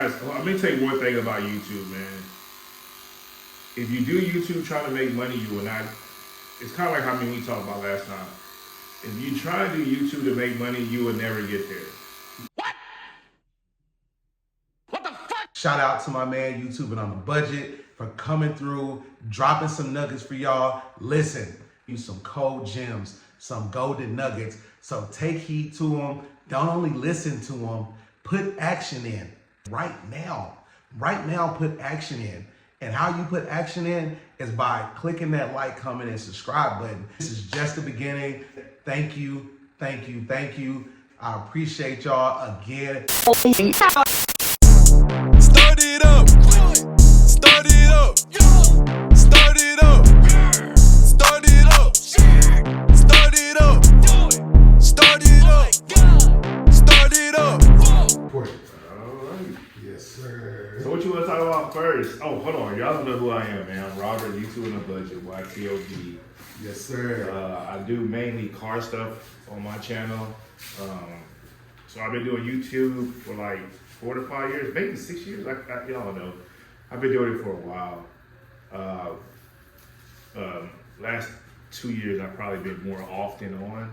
Let me tell you one thing about YouTube, man. If you do YouTube trying to make money, you will not. It's kind of like how we talked about last time. If you try to do YouTube to make money, you will never get there. What the fuck? Shout out to my man YouTube and on the budget for coming through, dropping some nuggets for y'all. Listen, use some cold gems, some golden nuggets. So take heed to them. Don't only listen to them, put action in right now. Right now, put action in. And how you put action in is by clicking that like, comment, and subscribe button. This is just the beginning. Thank you, thank you, thank you. I appreciate y'all again. Start it up. Start it up. Start it up. Start it up. Start it up. Start it up. Start it up. Alright. Yes, sir. So what you want to talk about first? Oh, hold on. Y'all don't know who I am, man. I'm Robert, YouTube on a budget, YTOB. Yes, sir. I do mainly car stuff on my channel. So I've been doing YouTube for like 4 to 5 years, maybe 6 years. Y'all know. I've been doing it for a while. Last 2 years, I've probably been more often on.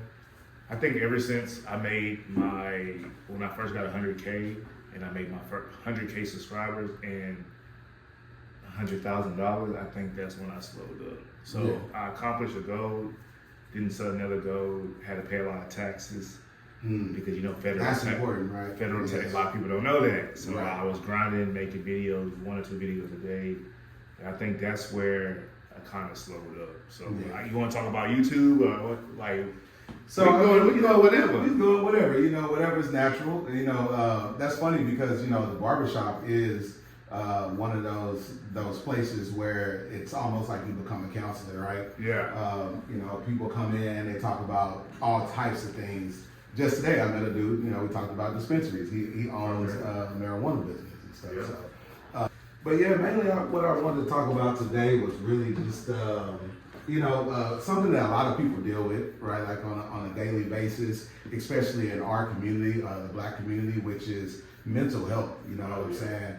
I think ever since I made when I first got 100K and I made my first 100K subscribers and $100,000, I think that's when I slowed up. So yeah. I accomplished a goal, didn't set another goal, had to pay a lot of taxes because federal that's tax, important, right? Federal yes. tax. A lot of people don't know that. So right. I was grinding, making videos, 1 or 2 videos a day. And I think that's where I kind of slowed up. So you want to talk about YouTube or what, like? So we can go whatever. We can go whatever. Whatever's natural. That's funny because the barbershop is one of those places where it's almost like you become a counselor, right? Yeah. People come in, they talk about all types of things. Just today, I met a dude. We talked about dispensaries. He owns marijuana business and stuff. Yeah. So, but yeah, mainly what I wanted to talk about today was really just something that a lot of people deal with, right? Like on a daily basis, especially in our community, the Black community, which is mental health. You know what I'm saying?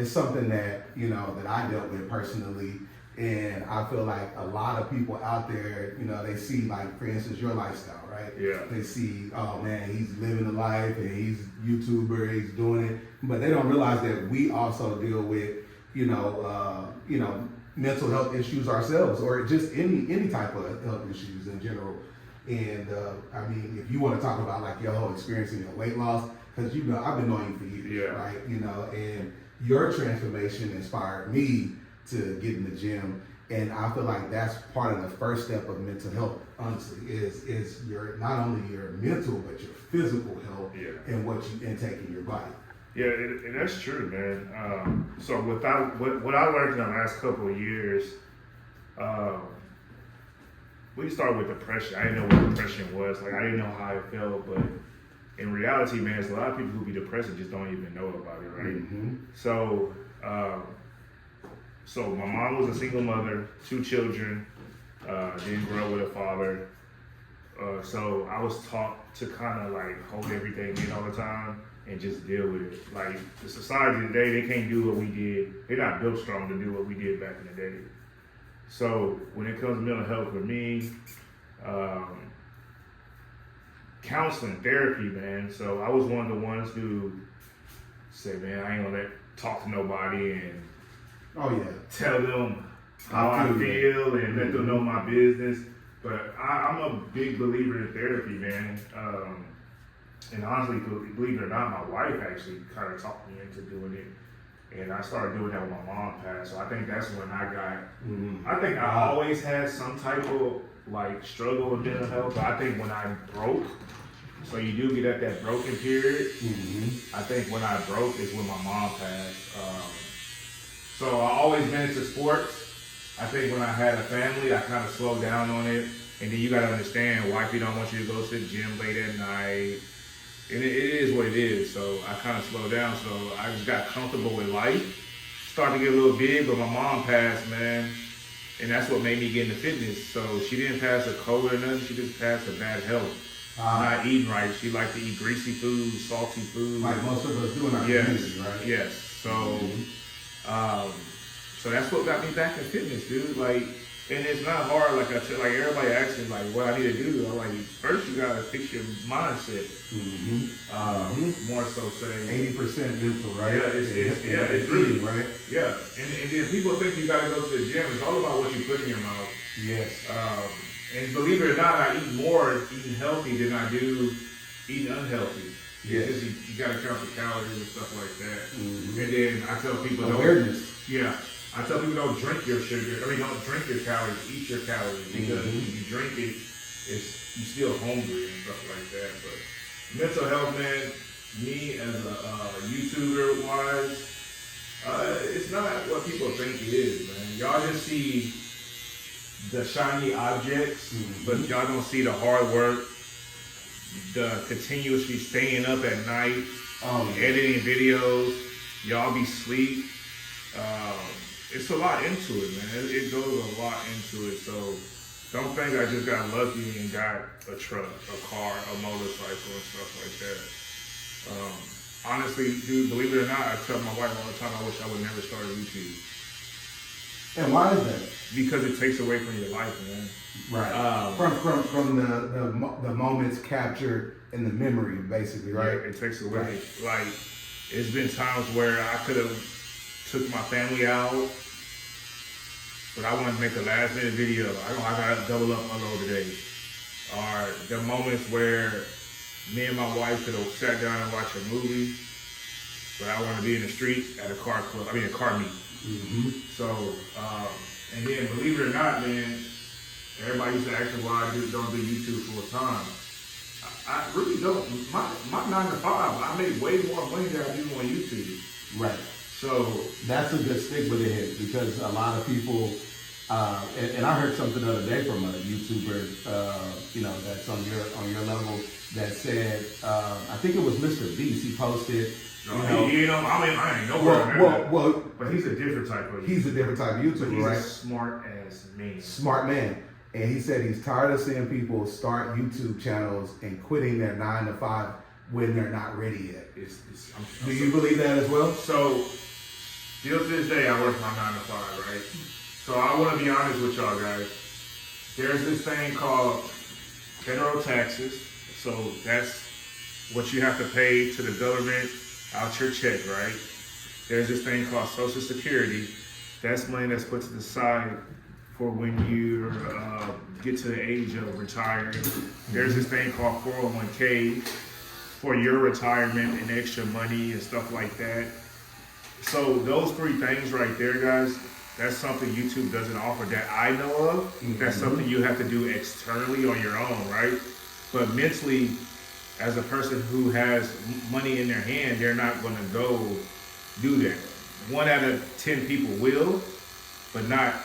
It's something that that I dealt with personally, and I feel like a lot of people out there, they see, like, for instance, your lifestyle, right? Yeah. They see, oh man, he's living the life and he's YouTuber, he's doing it, but they don't realize that we also deal with, mental health issues ourselves, or just any type of health issues in general. And I mean, if you want to talk about like your whole experience in your weight loss, because I've been knowing you for years, right? And your transformation inspired me to get in the gym, and I feel like that's part of the first step of mental health. Honestly, is your not only your mental but your physical health and what you intake in your body. Yeah, and that's true, man. So what I learned in the last couple of years, we started with depression. I didn't know what depression was. Like, I didn't know how it felt, but in reality, man, there's a lot of people who be depressed and just don't even know about it, right? Mm-hmm. So my mom was a single mother, 2 children, didn't grow up with a father. So I was taught to kind of like hold everything in all the time and just deal with it. Like, the society today, they can't do what we did. They're not built strong to do what we did back in the day. So when it comes to mental health for me, counseling, therapy, man. So I was one of the ones who said, man, I ain't gonna talk to nobody and tell them how I feel and let them know my business. But I'm a big believer in therapy, man. And honestly, believe it or not, my wife actually kind of talked me into doing it. And I started doing that when my mom passed. So I think that's when I got, I think I always had some type of like struggle with mental health. But I think when I broke, so you do get at that broken period. I think when I broke is when my mom passed. So I always been into sports. I think when I had a family, I kind of slowed down on it. And then you got to understand, wifey don't want you to go to the gym late at night. And it is what it is. So I kind of slowed down. So I just got comfortable with life. Started to get a little big, but my mom passed, man. And that's what made me get into fitness. So she didn't pass a cold or nothing. She just passed a bad health. not eating right. She liked to eat greasy food, salty food. Like most of us do in our community, right? Yes. So, so that's what got me back in fitness, dude. Like, and it's not hard. Like like everybody asks me, like, what I need to do. I'm like, first you gotta fix your mindset. More so say 80% mental, right? Yeah, it's really right. Yeah, and then people think you gotta go to the gym. It's all about what you put in your mouth. Yes. And believe it or not, I eat more eating healthy than I do eating unhealthy. Yes. It's just you gotta count the calories and stuff like that. And then I tell people awareness. I tell people don't drink your sugar. I mean, don't drink your calories. Eat your calories because when you drink it, you still hungry and stuff like that. But mental health, man. Me as a YouTuber wise, it's not what people think it is, man. Y'all just see the shiny objects, but y'all don't see the hard work, the continuously staying up at night, editing videos. Y'all be sleep. It's a lot into it, man. It goes a lot into it. So don't think I just got lucky and got a truck, a car, a motorcycle, and stuff like that. Honestly, dude, believe it or not, I tell my wife all the time I wish I would never start YouTube. And why is that? Because it takes away from your life, man. Right. From the moments captured in the memory, basically, right? Yeah, it takes away. Right. Like, it's been times where I could have took my family out, but I wanted to make a last minute video. I gotta double up my load today. Or the moments where me and my wife could have sat down and watched a movie, but I want to be in the streets at a car meet. So, and then believe it or not, man, everybody used to ask me why I don't do YouTube full time. I really don't. My 9 to 5, I make way more money than I do on YouTube. Right. So that's a good stigma to hit because a lot of people, and I heard something the other day from a YouTuber, that's on your level that said, I think it was Mr. Beast. He posted. I ain't nowhere. Well, but he's a different type of. He's a different type of YouTuber, he's right? A smart ass man. Smart man, and he said he's tired of seeing people start YouTube channels and quitting their 9 to 5 when they're not ready yet. Do you believe that as well? So, still to this day, I work my 9 to 5, right? So I want to be honest with y'all guys. There's this thing called federal taxes. So that's what you have to pay to the government out your check, right? There's this thing called Social Security. That's money that's put to the side for when you get to the age of retiring. There's this thing called 401k for your retirement and extra money and stuff like that. So those 3 things right there, guys, that's something YouTube doesn't offer that I know of. That's something you have to do externally on your own, right? But mentally, as a person who has money in their hand, they're not going to go do that. 1 out of 10 people will, but not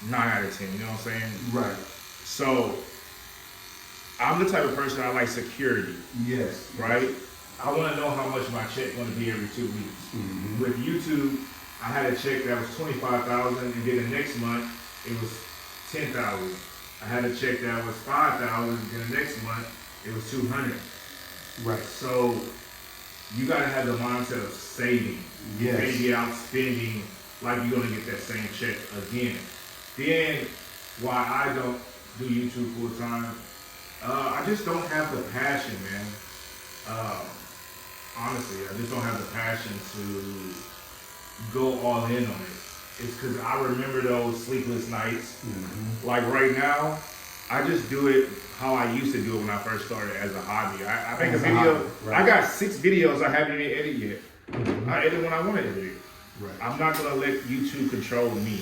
9 out of 10, you know what I'm saying? Right. So, I'm the type of person I like security. Yes. Right? I want to know how much my check going to be every 2 weeks. With YouTube, I had a check that was $25,000, and then the next month, it was $10,000. I had a check that was $5,000, and then the next month, it was $200. Right. So, you got to have the mindset of saving. Yes. Maybe out spending like you're going to get that same check again. Then, why I don't do YouTube full time, I just don't have the passion, man. Honestly, I just don't have the passion to go all in on it. It's because I remember those sleepless nights. Like right now, I just do it how I used to do it when I first started as a hobby. I make a video. Right. I got 6 videos I haven't even edited yet. I edit when I want to edit it. Right. I'm not going to let YouTube control me.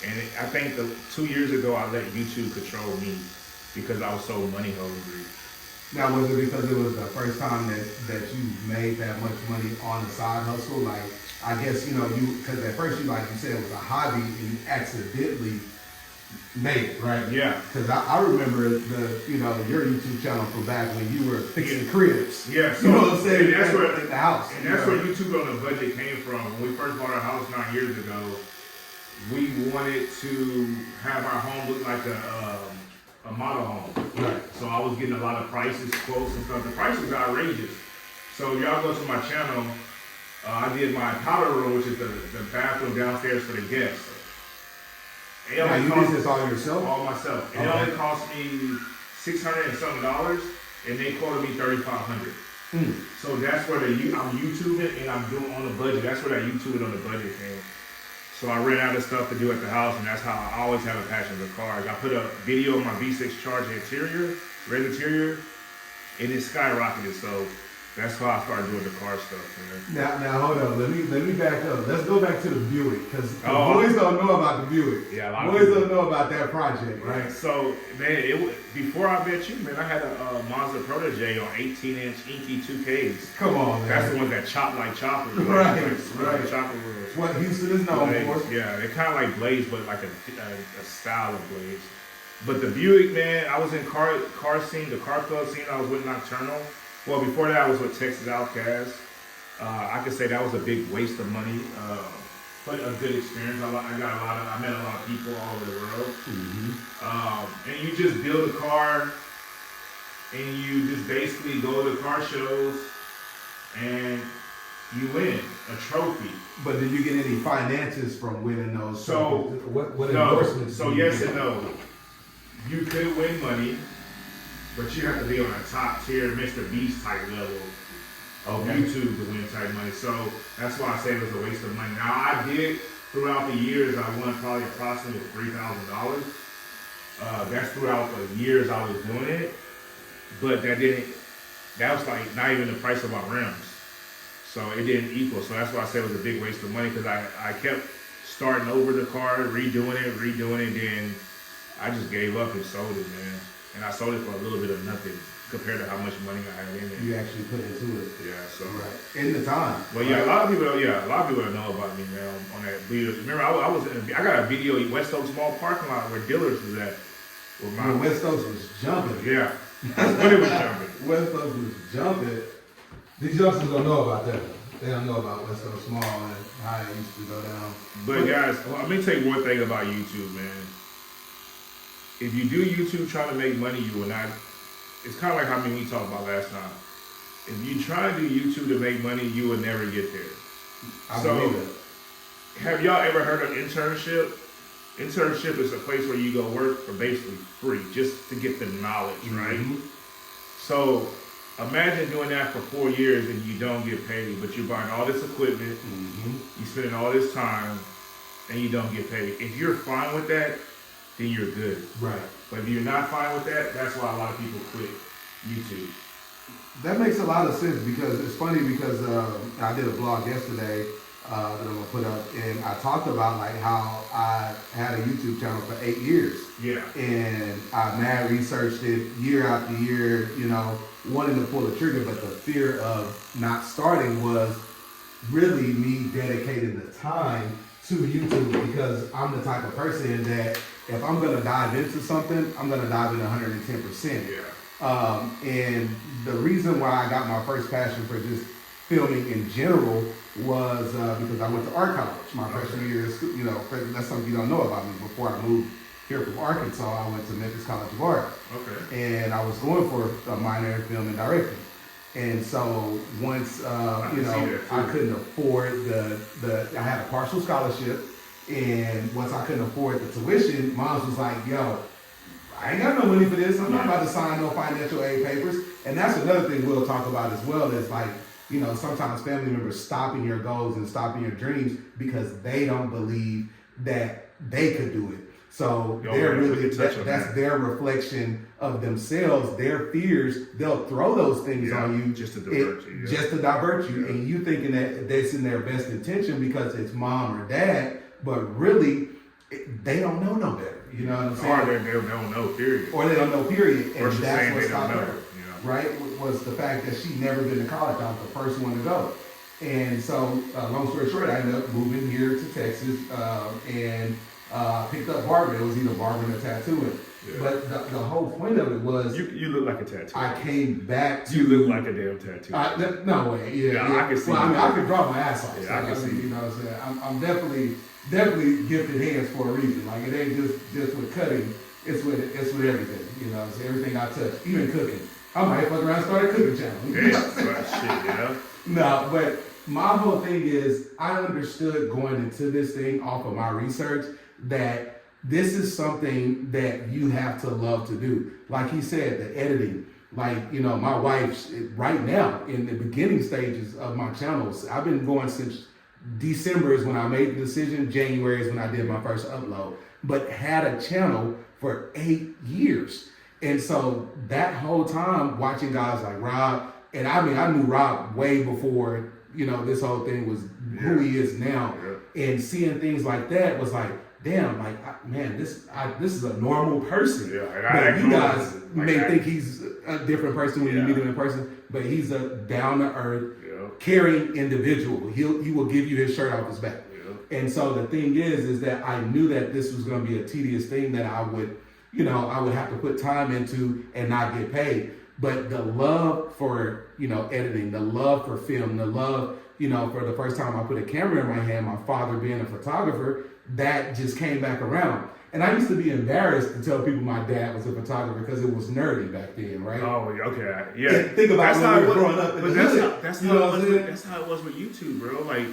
And I think 2 years ago, I let YouTube control me because I was so money hungry. Now, was it because it was the first time that you made that much money on the side hustle? Like, I guess, because at first like you said, it was a hobby and you accidentally made it, right? Yeah. Because I remember your YouTube channel from back when you were fixing cribs. Yeah. So, you know what I'm saying? And that's where in the house. And that's where YouTube on a Budget came from. When we first bought our house 9 years ago, we wanted to have our home look like a model home. Right. So I was getting a lot of prices, quotes and stuff. The price was outrageous. So y'all go to my channel. I did my powder room, which is the bathroom downstairs for the guests. Now you did this all yourself? All myself. Okay. It only cost me $600 and something, and they quoted me $3,500. So that's where I'm YouTubing and I'm doing on the budget. That's where that YouTubing on the budget came. So I ran out of stuff to do at the house, and that's how I always have a passion for cars. I put a video of my V6 Charger interior, red interior, and it skyrocketed. So that's why I started doing the car stuff, man. Now hold on. Let me back up. Let's go back to the Buick, because boys don't know about the Buick. Yeah, boys don't know about that project, right? So man, before I met you, man, I had a Mazda Protege on 18-inch Inky 2Ks. Come on, man. That's the ones that chop like choppers. Right. Chopper wheels. What Houston is known for. Yeah, they're kind of like blades, but like a style of blades. But the Buick, man, I was in car scene, the car club scene. I was with Nocturnal. Well, before that, I was with Texas Outcast. I could say that was a big waste of money, but a good experience. I met a lot of people all over the world. And you just build a car, and you just basically go to car shows, and you win a trophy. But did you get any finances from winning those? So what endorsements? So yes and no. You could win money, but you have to be on a top tier Mr. Beast type level of YouTube to win type money. So that's why I say it was a waste of money. Now I did, throughout the years, I won probably approximately $3,000. That's throughout the years I was doing it. But that was like not even the price of my rims. So it didn't equal. So that's why I said it was a big waste of money, because I kept starting over the car, redoing it, then I just gave up and sold it, man. And I sold it for a little bit of nothing compared to how much money I had in it. You actually put into it. Yeah, so. Right. In the time. Well, yeah, a lot of people don't know about me, man, on that video. Remember, I got a video in West Oak Small parking lot where Dillard's was at. When West Oaks was jumping. Yeah, that's when it was jumping. West Oaks was jumping. These youngsters don't know about that. They don't know about West Oak Small and how it used to go down. But guys, let me tell you one thing about YouTube, man. If you do YouTube trying to make money, you will not. It's kind of like how we talked about last time. If you try to do YouTube to make money, you will never get there. I believe it. Have y'all ever heard of internship? Internship is a place where you go work for basically free, just to get the knowledge, right? So imagine doing that for 4 years and you don't get paid, but you're buying all this equipment, you're spending all this time, and you don't get paid. If you're fine with that, then you're good. Right. But if you're not fine with that, that's why a lot of people quit YouTube. That makes a lot of sense, because it's funny, because I did a blog yesterday that I'm gonna put up, and I talked about like how I had a YouTube channel for 8 years. Yeah. And I mad researched it year after year, wanting to pull the trigger, but the fear of not starting was really me dedicating the time to YouTube, because I'm the type of person that if I'm gonna dive into something, I'm gonna dive in 110%. Yeah. And the reason why I got my first passion for just filming in general was because I went to art college my freshman year of school. That's something you don't know about me. Before I moved here from Arkansas, I went to Memphis College of Art. Okay. And I was going for a minor in film and directing. And so once, I couldn't afford I had a partial scholarship, and once I couldn't afford the tuition, Mom was like, yo, I ain't got no money for this. I'm not about to sign no financial aid papers. And that's another thing we'll talk about as well, is like, sometimes family members stopping your goals and stopping your dreams because they don't believe that they could do it. So that's their reflection of themselves, their fears. They'll throw those things on you just to divert you. Just to divert you. And you thinking that that's in their best intention because it's mom or dad, but really they don't know no better. You know what I'm saying? Or they don't know, period. Or they don't know, period. Or And that's what stopped her. Right? Was the fact that she'd never been to college. I was the first one to go. And so, long story short, I ended up moving here to Texas and picked up barbering. It was either barbering or tattooing. Yeah. But the whole point of it was... You look like a tattoo. I came back to... You look like a damn tattoo. No way. Yeah. I can see I can draw my ass off. Yeah, so I can see. You know what I'm saying? I'm definitely gifted hands for a reason. Like, it ain't just with cutting. It's with everything, you know. It's everything I touch, even cooking. I might fuck around and start a cooking channel. Yeah. No, but my whole thing is I understood going into this thing off of my research that this is something that you have to love to do. Like he said, the editing. Like, you know, my wife, right now, in the beginning stages of my channels, I've been going since December is when I made the decision. January is when I did my first upload. But had a channel for 8 years. And so that whole time watching guys like Rob, and I mean, I knew Rob way before, you know, this whole thing was who he is now. Yeah. And seeing things like that was like, damn, like, man, this is a normal person. Yeah, but you guys may think he's a different person when you meet him in person, but he's a down-to-earth, caring individual. He will give you his shirt off his back. Yeah. And so the thing is that I knew that this was going to be a tedious thing that I would have to put time into and not get paid. But the love for, you know, editing, the love for film, the love, you know, for the first time I put a camera in my hand, my father being a photographer, that just came back around. And I used to be embarrassed to tell people my dad was a photographer because it was nerdy back then, right? Oh, okay. Yeah. And think about when we were growing up. That's how it was with YouTube, bro. Like,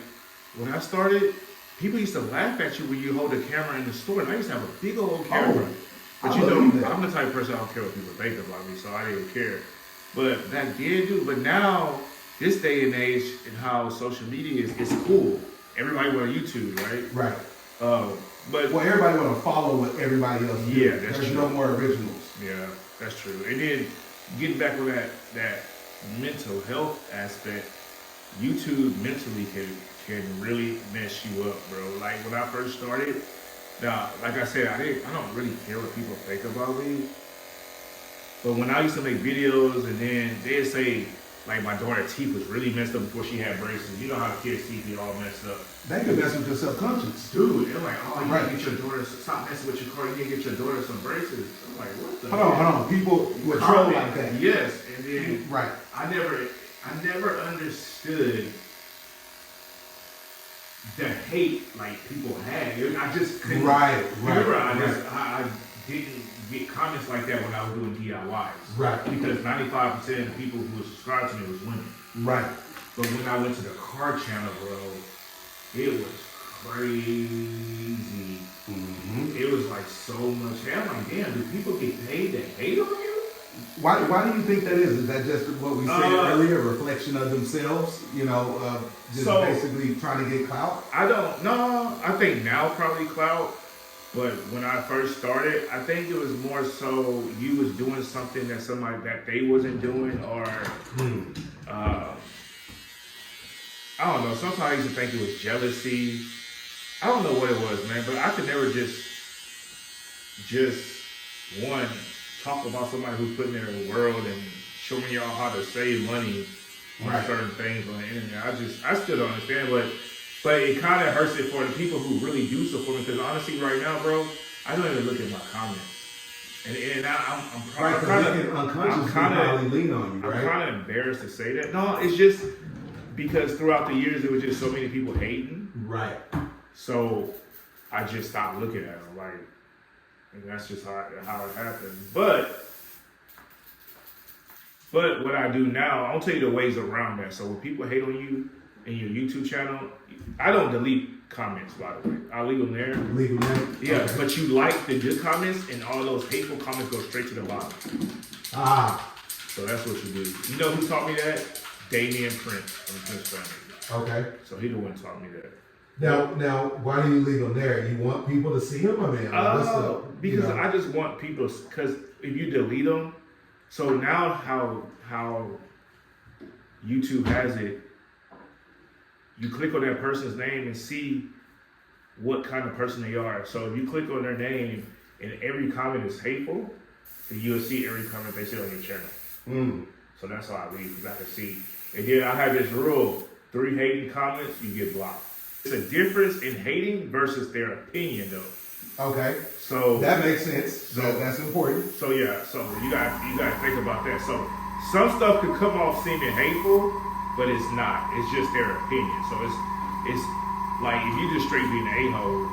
when I started, people used to laugh at you when you hold a camera in the store. And I used to have a big old camera. But you know, I'm the type of person I don't care what people think about me, so I didn't care. But back then, dude, but now, this day and age and how social media is, it's cool. Everybody want YouTube, right? Right. But everybody want to follow what everybody else does. Yeah, that's There's true. no more originals. Yeah, that's true. And then getting back with that mental health aspect, YouTube mentally can really mess you up, bro. Like when I first started, now, like I said, I don't really care what people think about me. But when I used to make videos and then they'd say, like my daughter's teeth was really messed up before she had braces. You know how kids' teeth be all messed up. That could mess with your subconscious. Dude, they're like, oh, you gotta get your daughter, stop messing with your car, you need to get your daughter some braces. I'm like, what the Hold on. People would troll like that. Yes, and then right. I never understood the hate like people had. I just couldn't. Remember, I didn't get comments like that when I was doing DIYs. Right. Because 95% of the people who were subscribed to me was women. Right. But when I went to the car channel, bro, it was crazy. Mm-hmm. It was like so much. I'm like, damn, do people get paid to hate on you? Why do you think that is? Is that just what we said earlier, a reflection of themselves? You know, just basically trying to get clout? I don't know. I think now probably clout. But when I first started, I think it was more so you was doing something that they wasn't doing, or I don't know. Sometimes I used to think it was jealousy. I don't know what it was, man. But I could never just one talk about somebody who's putting their world and showing y'all how to save money on certain things on the internet. I still don't understand, but it kind of hurts it for the people who really do support me. Because honestly, right now, bro, I don't even look at my comments. And I'm kind of embarrassed to say that. No, it's just because throughout the years, there was just so many people hating. Right. So I just stopped looking at them. Like, and that's just how it happened. But what I do now, I'll tell you the ways around that. So when people hate on you in your YouTube channel, I don't delete comments, by the way. I leave them there. Leave them there? Yeah, okay. But you like the good comments, and all those hateful comments go straight to the bottom. So that's what you do. You know who taught me that? Damian Prince from Prince Family. Okay. So he the one taught me that. Now, why do you leave them there? You want people to see him? I mean, because I just want people, because if you delete them, so now how YouTube has it, you click on that person's name and see what kind of person they are. So if you click on their name and every comment is hateful, then you'll see every comment they say on your channel. So that's how I leave, because I can see. And then I have this rule, 3 hating comments, you get blocked. It's a difference in hating versus their opinion, though. Okay. So that makes sense. So that's important. So yeah. So you gotta think about that. So some stuff could come off seeming hateful, but it's not. It's just their opinion. So it's like if you just straight being an a-hole,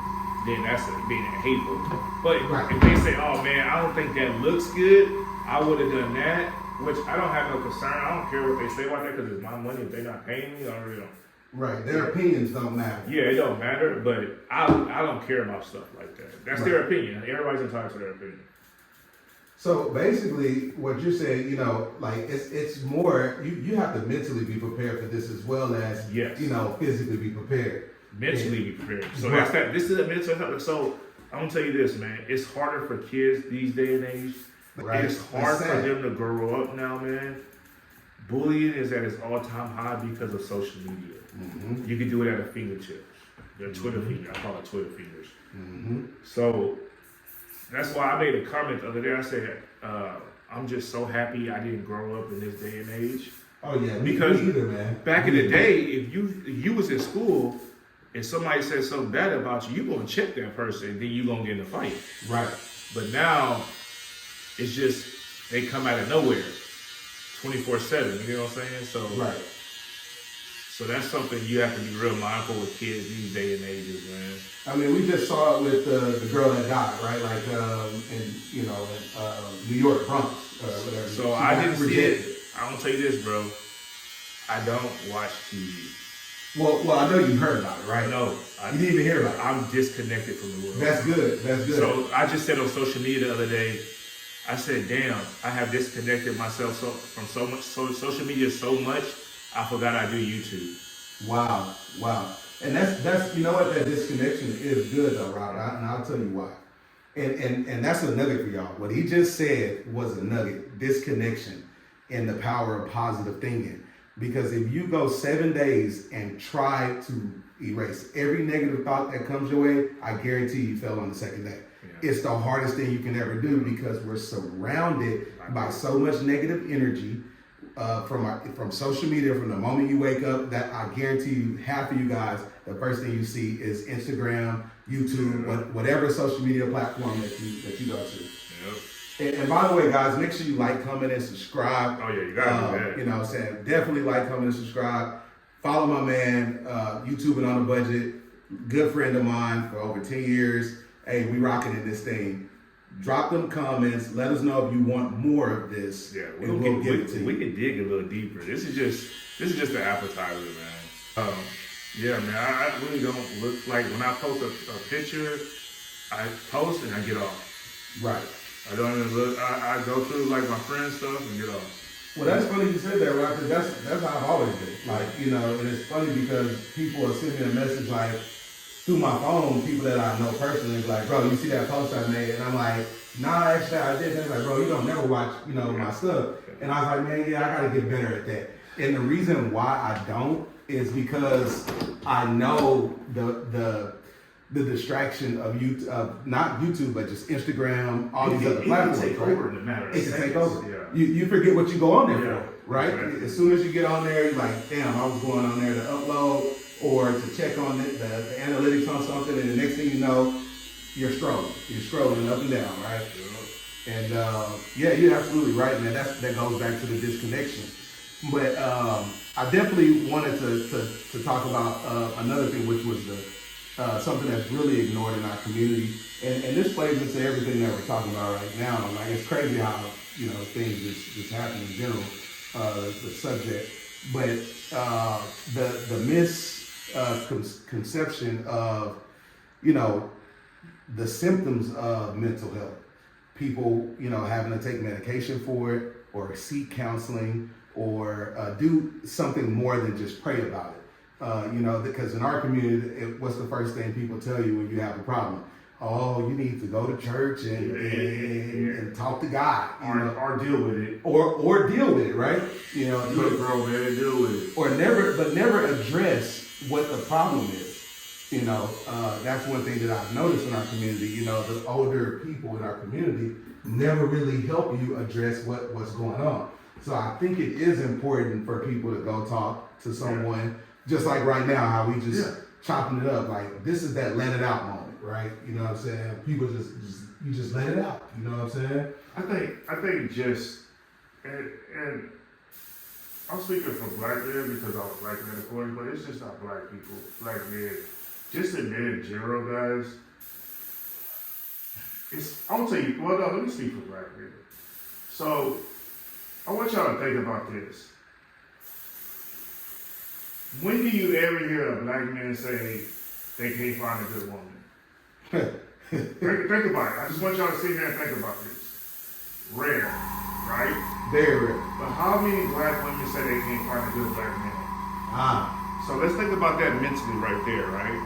then that's being hateful. But if they say, oh man, I don't think that looks good, I would have done that, which I don't have no concern. I don't care what they say about that because it's my money. If they're not paying me, I really don't. Right, their opinions don't matter. Yeah, it don't matter, but I don't care about stuff like that. That's their opinion. Everybody's entitled to their opinion. So basically, what you're saying, you know, like it's more you have to mentally be prepared for this as well as you know, physically be prepared. Mentally be prepared. So that's that. This is a mental health. So I'm gonna tell you this, man. It's harder for kids these day and age. Right. It's hard for them to grow up now, man. Bullying is at its all-time high because of social media. Mm-hmm. You can do it at a fingertips. Your Twitter finger. I call it Twitter fingers. Mm-hmm. So that's why I made a comment the other day. I said, I'm just so happy I didn't grow up in this day and age. Oh yeah, because me either, man. Back in the day, if you was in school, if somebody said something bad about you, you're gonna check that person, and then you're gonna get in a fight. Right. But now, it's just they come out of nowhere, 24/7. You know what I'm saying? So right. So that's something you have to be real mindful with kids these day and ages, man. I mean, we just saw it with the girl that died, right? Like in New York, Bronx, whatever. So I didn't see it. I'm gonna tell you this, bro. I don't watch TV. Well, I know you heard about it, right? No, you didn't even hear about it. I'm disconnected from the world. That's good. That's good. So I just said on social media the other day, I said, damn, I have disconnected myself from so much social media so much, I forgot I do YouTube. Wow. And that's you know what, that disconnection is good though, Robert, and I'll tell you why. And that's a nugget for y'all. What he just said was a nugget, disconnection and the power of positive thinking. Because if you go 7 days and try to erase every negative thought that comes your way, I guarantee you fell on the second day. Yeah. It's the hardest thing you can ever do because we're surrounded by so much negative energy from social media. From the moment you wake up, that I guarantee you, half of you guys, the first thing you see is Instagram, YouTube, whatever social media platform that you go to. Yep. And by the way, guys, make sure you like, comment, and subscribe. Oh, yeah, you gotta do that. You know what I'm saying? Definitely like, comment, and subscribe. Follow my man, YouTube and on a budget. Good friend of mine for over 10 years. Hey, we rocking in this thing. Drop them comments. Let us know if you want more of this. Yeah, we'll get it to you. We can dig a little deeper. This is just the appetizer, man. Yeah, man, I really don't look like, when I post a picture, I post and I get off. Right. I don't even look. I go through like my friend stuff and get off. Well, that's funny you said that, right? Because that's how I've always been. Like, you know, and it's funny because people will send me a message like through my phone, people that I know personally, like, bro, you see that post I made? And I'm like, nah, actually I did. They're like, bro, you don't never watch, you know, my stuff. And I was like, man, yeah, I gotta get better at that. And the reason why I don't is because I know the distraction of YouTube, not YouTube, but just Instagram, all these other platforms. It can take over in a matter of seconds. It can take over. Yeah. You forget what you go on there for, right? Exactly. As soon as you get on there, you're like, damn, I was going on there to upload or to check on the analytics on something, and the next thing you know, you're scrolling up and down, right? Yeah. And yeah, you're absolutely right, man. That goes back to the disconnection. But I definitely wanted to talk about another thing, which was something that's really ignored in our community, and this plays into everything that we're talking about right now. Like, it's crazy how, you know, things just happen in general, the subject, but the misconception of, you know, the symptoms of mental health. People, you know, having to take medication for it, or seek counseling, or do something more than just pray about it. You know, because in our community, what's the first thing people tell you when you have a problem? Oh, you need to go to church and talk to God, or deal with it, or deal with it, right? You know, bro, man, deal with it, or never address what the problem is. You know, that's one thing that I've noticed in our community. You know, the older people in our community never really help you address what's going on. So I think it is important for people to go talk to someone, just like right now, how we just chopping it up. Like, this is that let it out moment, right? You know what I'm saying? People you just let it out. You know what I'm saying? I think just, and I'm speaking for black men because I was black men according, but it's just not black people, black men. Just admit in general, guys, I'm gonna tell you, well, no, let me speak for black people. So, I want y'all to think about this. When do you ever hear a black man say they can't find a good woman? think about it. I just want y'all to sit here and think about this. Rare, right? Very rare. But how many black women say they can't find a good black man? So let's think about that mentally right there, right?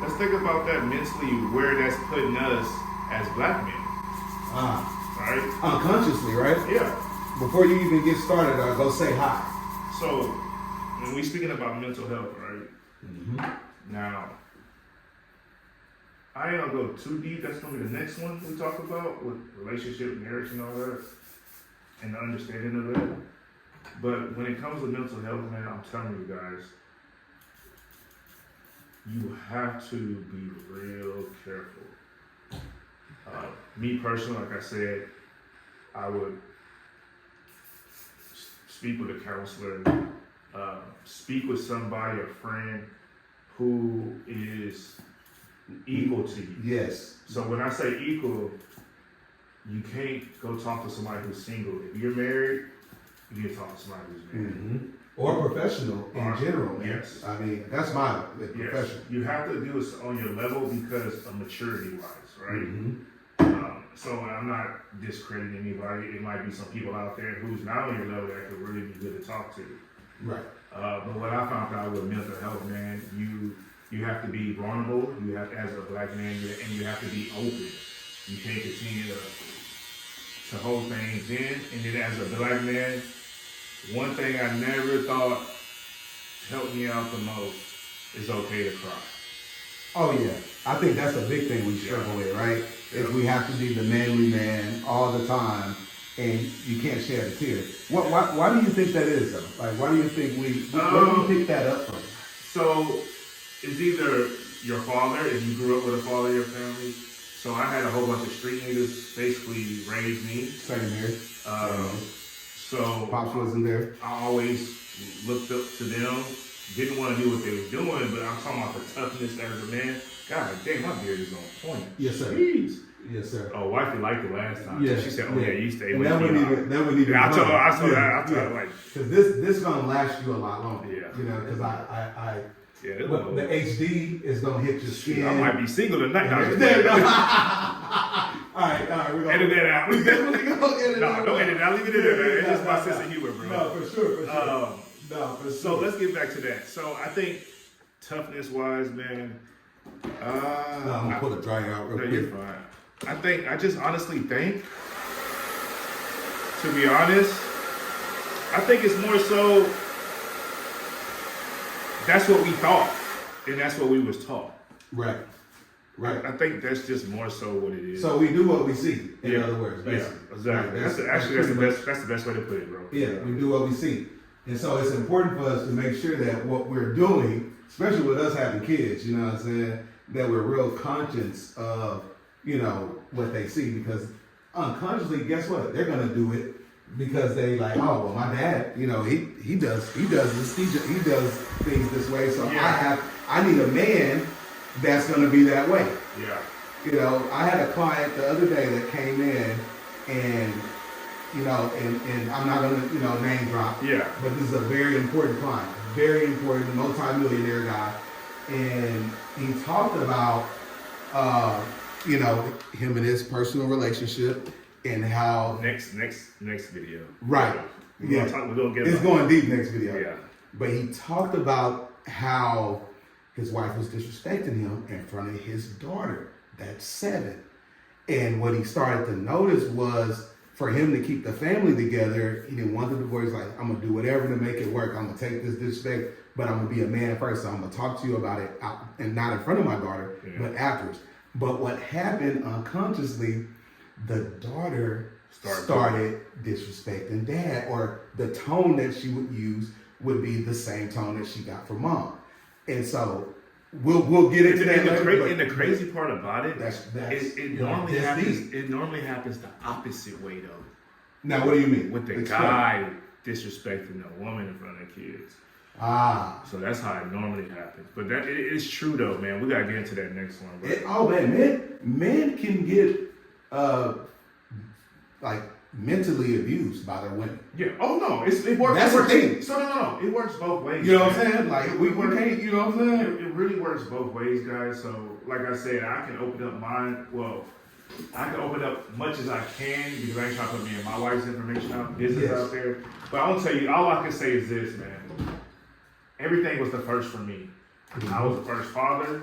Let's think about that mentally, where that's putting us as black men. Right? Unconsciously, right? Yeah. Before you even get started, I'll go say hi. So, when we speaking about mental health, right? Mm-hmm. Now, I ain't gonna go too deep. That's gonna be the next one we talk about with relationship, marriage, and all that, and the understanding of that. But when it comes to mental health, man, I'm telling you guys, you have to be real careful. Me personally, like I said, I would speak with a counselor, speak with somebody, a friend who is equal to you. Yes. So when I say equal, you can't go talk to somebody who's single. If you're married, you can talk to somebody who's married. Mm-hmm. Or professional in general. Man. Yes. I mean, that's my profession. Yes. You have to do it on your level because of maturity-wise, right? Mm-hmm. So I'm not discrediting anybody. It might be some people out there who's not on your level that could really be good to talk to. Right. But what I found out with mental health, man, you have to be vulnerable. You have, as a black man, and you have to be open. You can't continue to hold things in. And then as a black man, one thing I never thought helped me out the most is okay to cry. Oh yeah, I think that's a big thing we struggle with, right? Yeah. Is we have to be the manly man all the time, and you can't shed a tear. Why do you think that is, though? Like, why do you think where do you pick that up from? So, it's either your father, if you grew up with a father in your family. So I had a whole bunch of street niggas basically raised me. Same here. So Pops wasn't there. I always looked up to them. Didn't want to do what they were doing, but I'm talking about the toughness as a man. God damn, my beard is on point. Yes, sir. Jeez. Yes, sir. Oh, wifey liked it last time. Yeah. She said, "Oh yeah, you stay with me." That wouldn't even. Yeah, I told her, like, because this gonna last you a lot longer. Yeah. You know, because I yeah, the HD is gonna hit your skin. I might be single tonight. All right, we're gonna edit that out. We definitely gonna edit No, don't edit it out. Leave it in there. It's just my sense of humor, bro. No, for sure. So let's get back to that. So I think toughness wise, man. I'm gonna pull the dryer out real quick. You're fine. I just honestly think, to be honest, I think it's more so that's what we thought, and that's what we was taught. Right. I think that's just more so what it is. So we do what we see, in other words, basically. Yeah, exactly. Right. That's the best way to put it, bro. Yeah, we do what we see. And so it's important for us to make sure that what we're doing, especially with us having kids, you know what I'm saying, that we're real conscious of, you know, what they see, because unconsciously, guess what? They're gonna do it because they like, oh, well, my dad, you know, he does this, he does things this way, so I need a man that's gonna be that way. Yeah. You know, I had a client the other day that came in and, you know, and I'm not gonna, you know, name drop. Yeah. But this is a very important client, very important, multi-millionaire guy. And he talked about, you know, him and his personal relationship and how. Next video. Right. We're gonna get it's going deep next video. Yeah. But he talked about how his wife was disrespecting him in front of his daughter, that's 7. And what he started to notice was, for him to keep the family together, he didn't want the divorce. He's like, I'm gonna do whatever to make it work. I'm gonna take this disrespect, but I'm gonna be a man first. So I'm gonna talk to you about it out, and not in front of my daughter, but afterwards. But what happened unconsciously, the daughter started disrespecting dad, or the tone that she would use would be the same tone that she got from mom. And so we'll get into that later. And the crazy part about it, it normally happens. Deep. It normally happens the opposite way though. Now, what do you mean? With the guy disrespecting the woman in front of kids. So that's how it normally happens. But that it's true though, man. We gotta get into that next one, bro. Men can get like mentally abused by their women. Yeah. Oh no, it works. That's the thing. So no, it works both ways. You know what I'm saying? Like we can't. You know what I'm saying? It really works both ways, guys. So like I said, I can open up mine. Well, I can open up much as I can because I ain't trying to put me and my wife's information out, business out there. But I'm gonna tell you, all I can say is this, man. Everything was the first for me. I was the first father,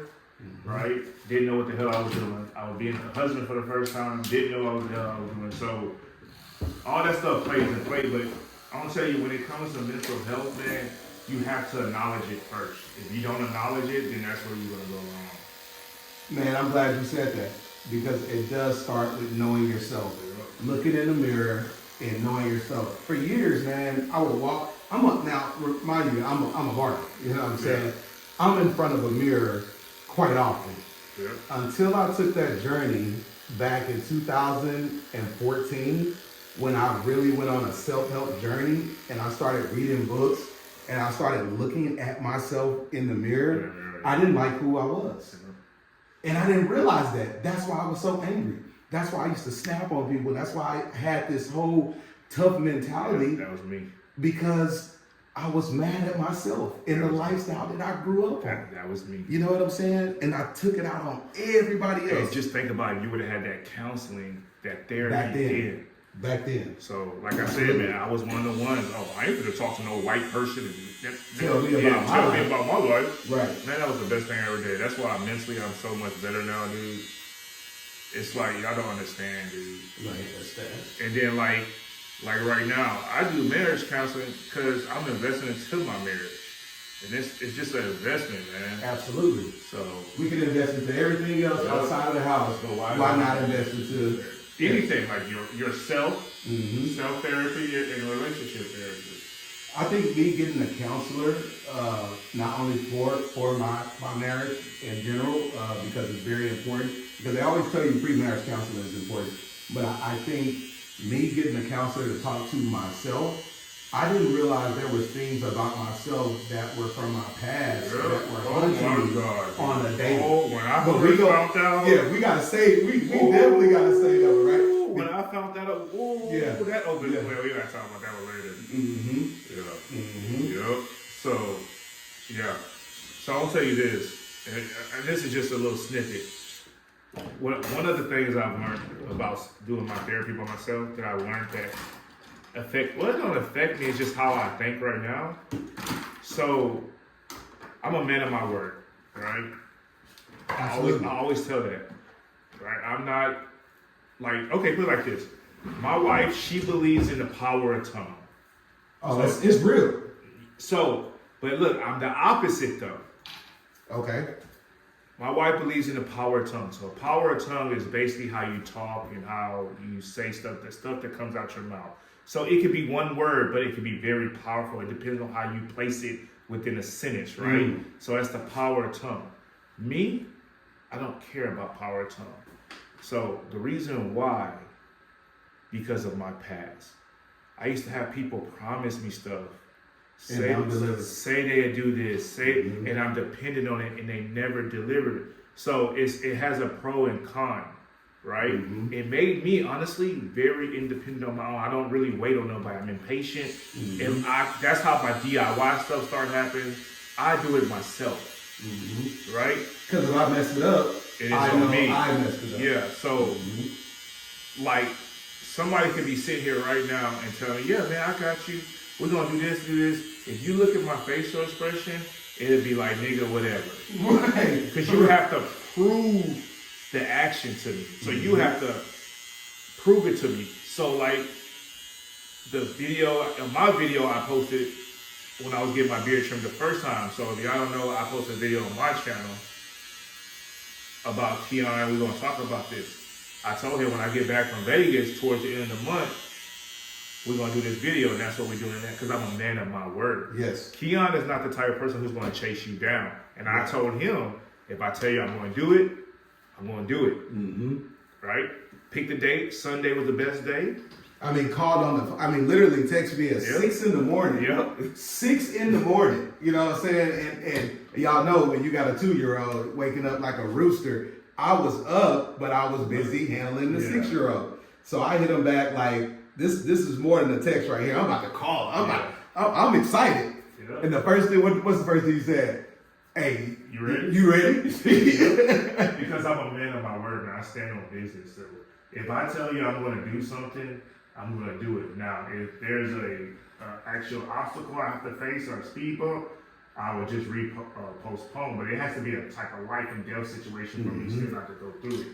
right? Didn't know what the hell I was doing. I was being a husband for the first time. Didn't know what the hell I was doing. So all that stuff plays in play. But I'm gonna tell you, when it comes to mental health, man, you have to acknowledge it first. If you don't acknowledge it, then that's where you're gonna go wrong. Man, I'm glad you said that because it does start with knowing yourself, looking in the mirror and knowing yourself. For years, man, I would walk. Now, remind you, I'm a barber. You know what I'm saying? I'm in front of a mirror quite often. Yeah. Until I took that journey back in 2014, when I really went on a self-help journey and I started reading books and I started looking at myself in the mirror, I didn't like who I was. And I didn't realize that. That's why I was so angry. That's why I used to snap on people. That's why I had this whole tough mentality. That was me. Because I was mad at myself in the lifestyle that I grew up on. That was me. You know what I'm saying? And I took it out on everybody else. And just think about it, you would have had that counseling, that therapy Back then. So, like I said, man, I was one of the ones. Oh, I ain't gonna talk to no white person and tell me about my life. Right. Man, that was the best thing I ever did. That's why mentally I'm so much better now, dude. It's like y'all don't understand, dude. Right, understand. And then like right now, I do marriage counseling because I'm investing into my marriage. And it's just an investment, man. Absolutely. So we can invest into everything else outside of the house. But why not invest into anything like yourself, self-therapy, and relationship therapy? I think me getting a counselor, not only for my marriage in general, because it's very important. Because they always tell you pre-marriage counseling is important. But I think me getting a counselor to talk to myself, I didn't realize there was things about myself that were from my past that were haunting me on a daily. Oh, when I first found out. Yeah, we gotta say, we definitely gotta say that, right? When I found that out, that opened it. Well, we gotta talk about that one later. Yep. So, yeah. So I'll tell you this, and this is just a little snippet. One of the things I've learned about doing my therapy by myself that I learned that it don't affect me, it's just how I think right now. So I'm a man of my word, right? I always tell that, right? I'm not like, okay, put it like this. My wife, she believes in the power of tongue. Oh, so, it's real. So, but look, I'm the opposite though. Okay. My wife believes in the power of tongue. So power of tongue is basically how you talk and how you say stuff that comes out your mouth. So it could be one word, but it could be very powerful. It depends on how you place it within a sentence, right? So that's the power of tongue. Me, I don't care about power of tongue. So the reason why, because of my past. I used to have people promise me stuff. Say they'd do this, and I'm dependent on it, and they never delivered it. So it has a pro and con, right? It made me honestly very independent on my own. I don't really wait on nobody. I'm impatient, and that's how my DIY stuff started happening. I do it myself, right? Because if I mess it up, I know I messed it up. Yeah. So, like, somebody could be sitting here right now and tell me, "Yeah, man, I got you. We're gonna do this, do this." If you look at my facial expression, it'll be like, nigga, whatever. Right. Because you have to prove the action to me. So you have to prove it to me. So like my video I posted when I was getting my beard trimmed the first time. So if y'all don't know, I posted a video on my channel about Keon. We're gonna talk about this. I told him when I get back from Vegas towards the end of the month, we're going to do this video, and that's what we're doing, because I'm a man of my word. Yes. Keon is not the type of person who's going to chase you down. And I told him, if I tell you I'm going to do it, I'm going to do it. Right? Pick the date. Sunday was the best day. I mean, literally text me at 6 in the morning. Yep. 6 in the morning. You know what I'm saying? And y'all know when you got a 2-year-old waking up like a rooster, I was up, but I was busy handling the 6-year-old. So I hit him back like, this is more than a text right here. I'm about to call. I'm excited. Yeah. And the first thing, what's the first thing you said? Hey, you ready? You ready? Because I'm a man of my word and I stand on business. So if I tell you I'm going to do something, I'm going to do it. Now, if there's a actual obstacle I have to face or a speed bump, I would just postpone. But it has to be a type of life and death situation for me still not to go through it.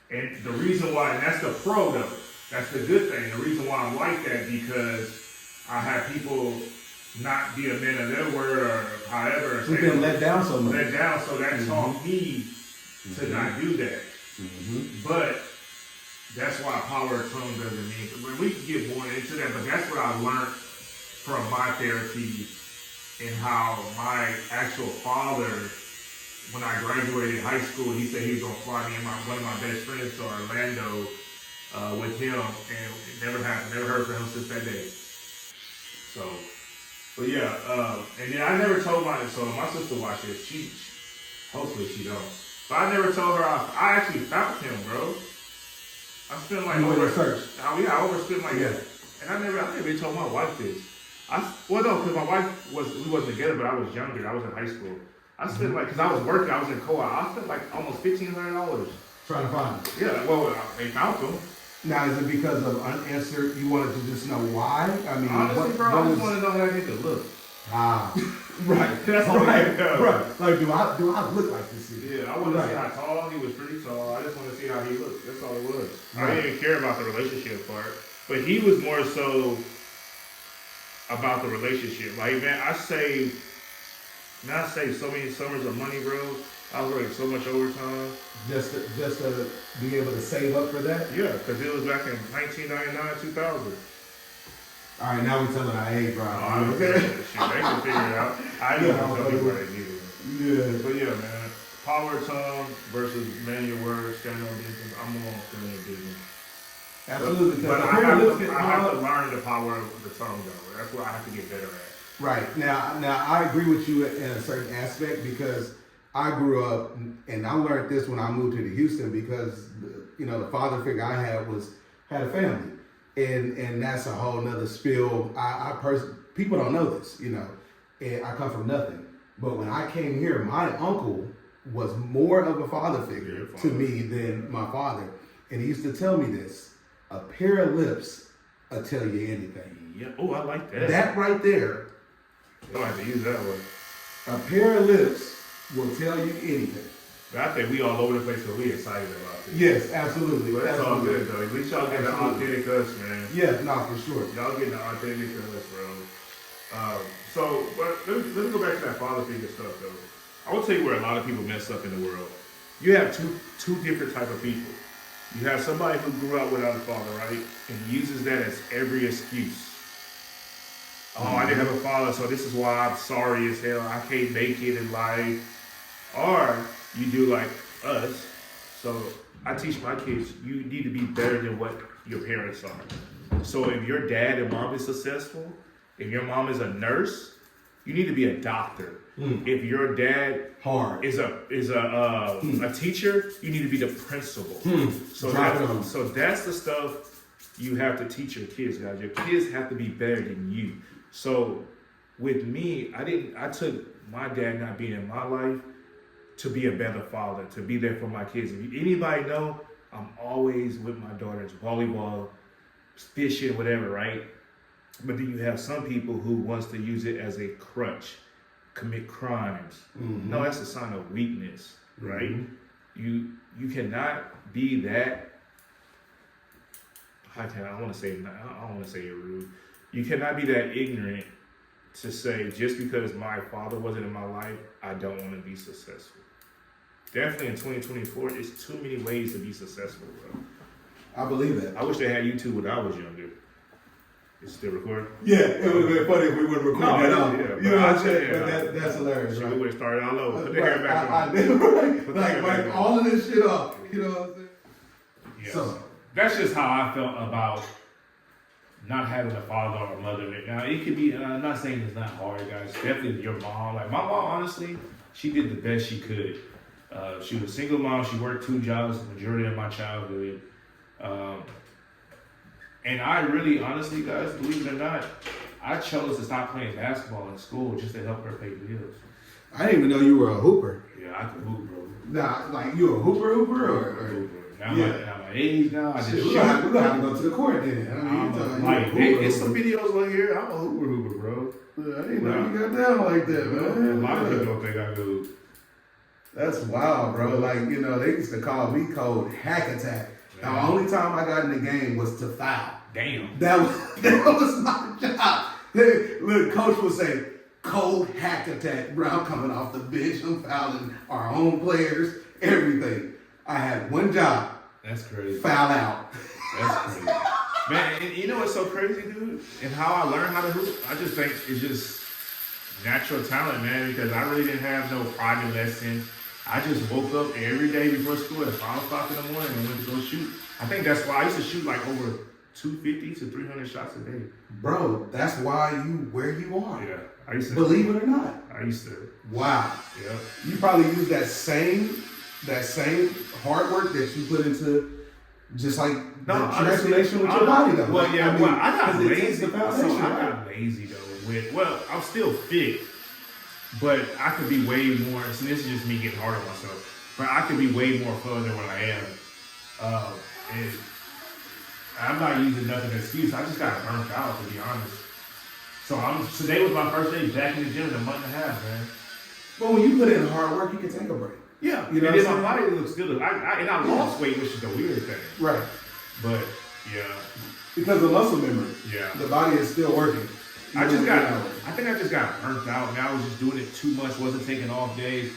And the reason why, and that's the pro though, that's the good thing. The reason why I'm like that because I have people not be a man of their word or however. We've been let down so much. Let down, so that taught me to not do that. But that's why power of tongue doesn't mean. When we can get more into that, but that's what I learned from my therapy and how my actual father, when I graduated high school, he said he was gonna fly me and one of my best friends to Orlando with him, and it never happened. Never heard from him since that day. So, but yeah, and then I never told my sister watched it. She hopefully she don't. But I never told her I actually found him, bro. I spent like I overspent like and I never even told my wife this. Because my wife we wasn't together, but I was younger. I was in high school. I spent because I was working, I was in co-op. I spent like almost $1,500 trying to find him. Yeah, well, they found him. Now, is it because of unanswered? You wanted to just know why? I mean, honestly, bro, I just want to know how that nigga look. Right. That's right. Right. Like, do I look like this? Yeah, I want to see how tall he was. Pretty tall. I just want to see how he looked. That's all it was. Right. I didn't even care about the relationship part, but he was more so about the relationship. Like, man, I saved so many summers of money, bro. I was working so much overtime. Just to be able to save up for that? Yeah, because it was back in 1999, 2000. All right, now we're telling our age, bro. I don't care. Shit, they can figure it out. I didn't tell people what they needed. Yeah. But yeah, man. Power tongue versus man your word, stand on business. I'm on standing on business. Absolutely. But I have to learn the power of the tongue, though. That's what I have to get better at. Right. Now I agree with you in a certain aspect because I grew up, and I learned this when I moved to Houston because, the father figure I had a family. And that's a whole nother spiel. People don't know this, and I come from nothing. But when I came here, my uncle was more of a father figure to me than my father. And he used to tell me this, a pair of lips will tell you anything. Yeah. Oh, I like that. That right there. I have to use that one. A pair of lips will tell you anything. But I think we all over the place because we excited about this. Yes, absolutely. But that's all good, though. At least y'all get the authentic us, man. Yeah, no, for sure. Y'all get the authentic us, bro. But let me go back to that father figure stuff, though. I will tell you where a lot of people mess up in the world. You have two different type of people. You have somebody who grew up without a father, right? And uses that as every excuse. Oh, I didn't have a father, so this is why I'm sorry as hell. I can't make it in life. Or you do like us. So I teach my kids, you need to be better than what your parents are. So if your dad and mom is successful, if your mom is a nurse, you need to be a doctor. If your dad is a teacher, you need to be the principal. So that's the stuff you have to teach your kids, guys. Your kids have to be better than you. So with me, I took my dad not being in my life to be a better father, to be there for my kids. If anybody know, I'm always with my daughters, volleyball, fishing, whatever, right? But then you have some people who wants to use it as a crutch, commit crimes. No, that's a sign of weakness, right? You cannot be that. I don't want to say you're rude. You cannot be that ignorant to say just because my father wasn't in my life, I don't want to be successful. Definitely in 2024, it's too many ways to be successful, bro. I believe that. I wish they had YouTube when I was younger. It's still recording? Yeah, it would have been funny if we would have recorded that. Yeah, you know what I'm saying? But that's hilarious, right? We would have started all over. Put the hair back on. Like all of this shit off. You know what I'm saying? Yes. So that's just how I felt about not having a father or a mother. Now, it could be, I'm not saying it's not hard, guys. Definitely your mom. Like, my mom, honestly, she did the best she could. She was a single mom. She worked 2 jobs the majority of my childhood. And I really, honestly, guys, believe it or not, I chose to stop playing basketball in school just to help her pay bills. I didn't even know you were a hooper. Yeah, I can hoop, bro. Nah, like you a hooper or? Now my age now, I just we're gonna have to go to the court then. I mean, it's some videos on here. I'm a hooper, bro. I didn't know you got down like that, man. A lot of people don't think I do. That's wild, bro. Like, you know, they used to call me code hack attack. Now, the only time I got in the game was to foul. Damn. That was my job. Look, coach would say, cold hack attack, bro. I'm coming off the bench. I'm fouling our own players, everything. I had one job. That's crazy. Foul out. That's crazy. Man, and you know what's so crazy, dude? And how I learned how to hoop, I just think it's just natural talent, man, because I really didn't have no private lessons. I just woke up every day before school at 5 o'clock in the morning and went to go shoot. I think that's why I used to shoot like over 250 to 300 shots a day. Bro, that's why you where you are. Yeah, I used to. Believe it or not. I used to. Wow. Yeah. You probably use that same hard work that you put into just like the transformation with your body though. Well, yeah, I got lazy. I got lazy though. I'm still fit, but I could be way more. So this is just me getting hard on myself. But I could be way more fun than what I am. And I'm not using nothing as an excuse. I just got burnt out, to be honest. So today was my first day back in the gym in a month and a half, man. But when you put in hard work, you can take a break. Yeah, you know, and then my body looks good. I lost weight, which is the weird thing. Right. But yeah, because the muscle memory. Yeah. The body is still working. I think I just got burnt out. And I was just doing it too much. Wasn't taking off days.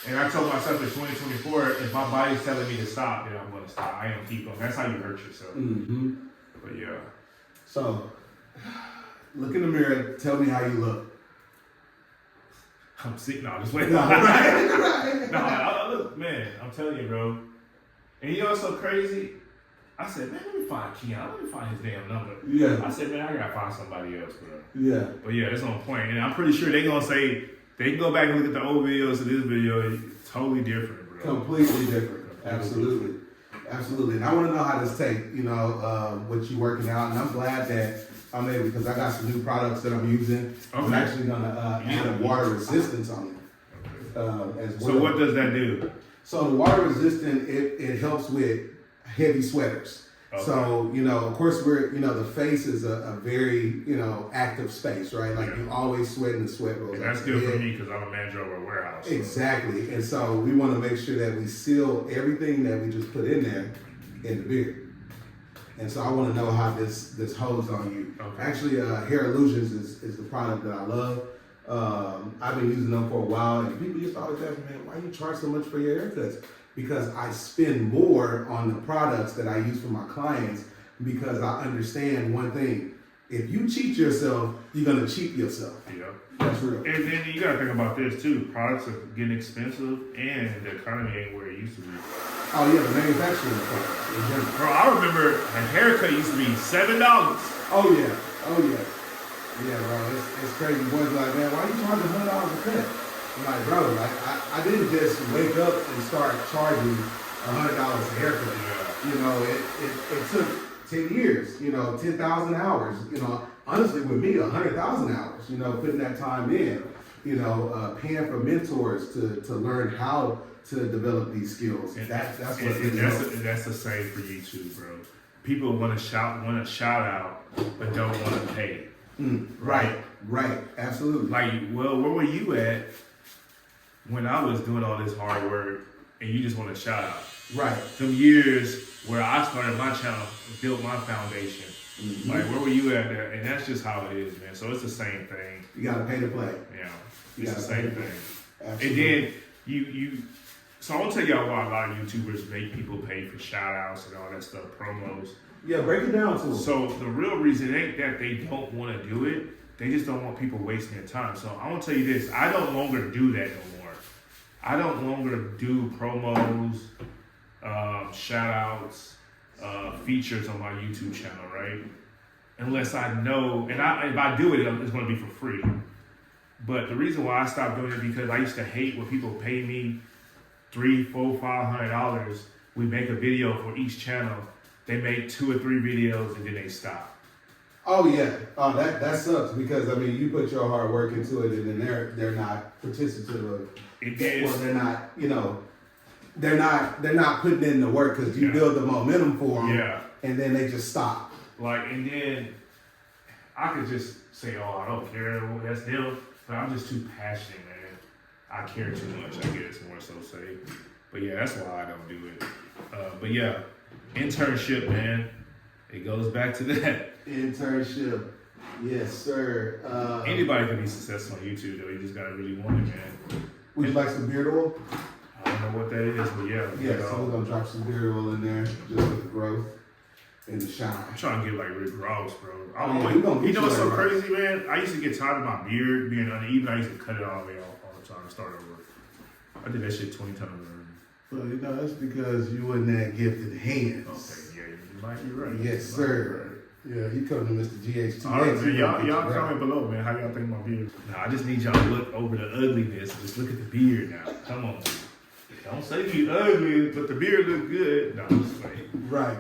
And I told myself in 2024, if my body's telling me to stop, then I'm going to stop. I ain't keep going. That's how you hurt yourself. Mm-hmm. But yeah. So, look in the mirror. Tell me how you look. I'm sick now. Just wait. Right. No, look, man. I'm telling you, bro. And you know what's so crazy? I said, man, let me find Keon. Let me find his damn number. Yeah. I said, man, I gotta find somebody else, bro. Yeah. But yeah, that's on point. And I'm pretty sure they're gonna say they can go back and look at the old videos of this video. It's totally different, bro. Completely different. Absolutely. Absolutely. And I want to know how this take, what you working out. And I'm glad that I'm able, because I got some new products that I'm using. Okay. I'm actually going to add a water resistance on it as well. So what does that do? So the water resistant, it helps with heavy sweaters. Okay. So, of course the face is a very, active space, right? Like you always sweating, the sweat rolls. And that's good for me because I'm a manager of a warehouse. So. Exactly. And so we want to make sure that we seal everything that we just put in there in the beard. And so I want to know how this holds on you. Okay. Actually, Hair Illusions is the product that I love. I've been using them for a while, and people just always ask me, man, why you charge so much for your haircuts? Because I spend more on the products that I use for my clients because I understand one thing. If you cheat yourself, you're going to cheat yourself. Yeah. That's real. And then you got to think about this too. Products are getting expensive and the economy ain't where it used to be. Oh yeah, the manufacturing products in general. Bro, I remember a haircut used to be $7. Oh yeah. Yeah, bro, it's crazy. Boys like, man, why are you charging $100 a cut? I'm like, bro, I didn't just wake up and start charging $100 a haircut. Yeah. It took 10 years, 10,000 hours, honestly with me, 100,000 hours, putting that time in, paying for mentors to learn how to develop these skills. And that's the same for you too, bro. People want to shout out, but don't want to pay. Right, absolutely. Like, well, where were you at when I was doing all this hard work and you just want to shout out? Right. Some years where I started my channel, built my foundation. Mm-hmm. Like, where were you at there? And that's just how it is, man. So it's the same thing. You got to pay to play. Yeah, it's the same thing. Absolutely. And then so I want to tell y'all why a lot of YouTubers make people pay for shout outs and all that stuff, promos. Yeah, break it down to them. So the real reason ain't that they don't want to do it. They just don't want people wasting their time. So I want to tell you this. I don't longer do that no more. I don't longer do promos, shout outs, features on my YouTube channel, right? Unless I know, and if I do it, it's going to be for free. But the reason why I stopped doing it because I used to hate when people pay me $300, $400, $500. We make a video for each channel. They make 2 or 3 videos and then they stop. Oh yeah, that sucks because I mean you put your hard work into it and then they're not participative of it, or they're not, you know, they're not putting in the work because you build the momentum for them, and then they just stop. Like, and then I could just say, oh, I don't care, well, that's them, but I'm just too passionate, man. I care too much, I guess, more so say. But yeah, that's why I don't do it. But yeah, internship, man. It goes back to that. Internship. Yes, sir. Anybody can be successful on YouTube, though. You just gotta really want it, man. Would you like some beard oil? I don't know what that is, but yeah. Yeah, so we're gonna drop some beard oil in there just for the growth and the shine. I'm trying to get like Rick Ross, bro. You know what's so crazy, man? I used to get tired of my beard being uneven. I used to cut it all the way off all the time and start over. I did that shit 20 times already. Well, you know, that's because you wasn't that gifted hands. Okay, yeah, you might be right. Yes, sir. Yeah, you come to Mr. GH2. All right, man. Y'all comment below, man. How y'all think my beard? Nah, I just need y'all to look over the ugliness. Just look at the beard now. Come on. Don't say you ugly, but the beard look good. No, I'm just playing. Right.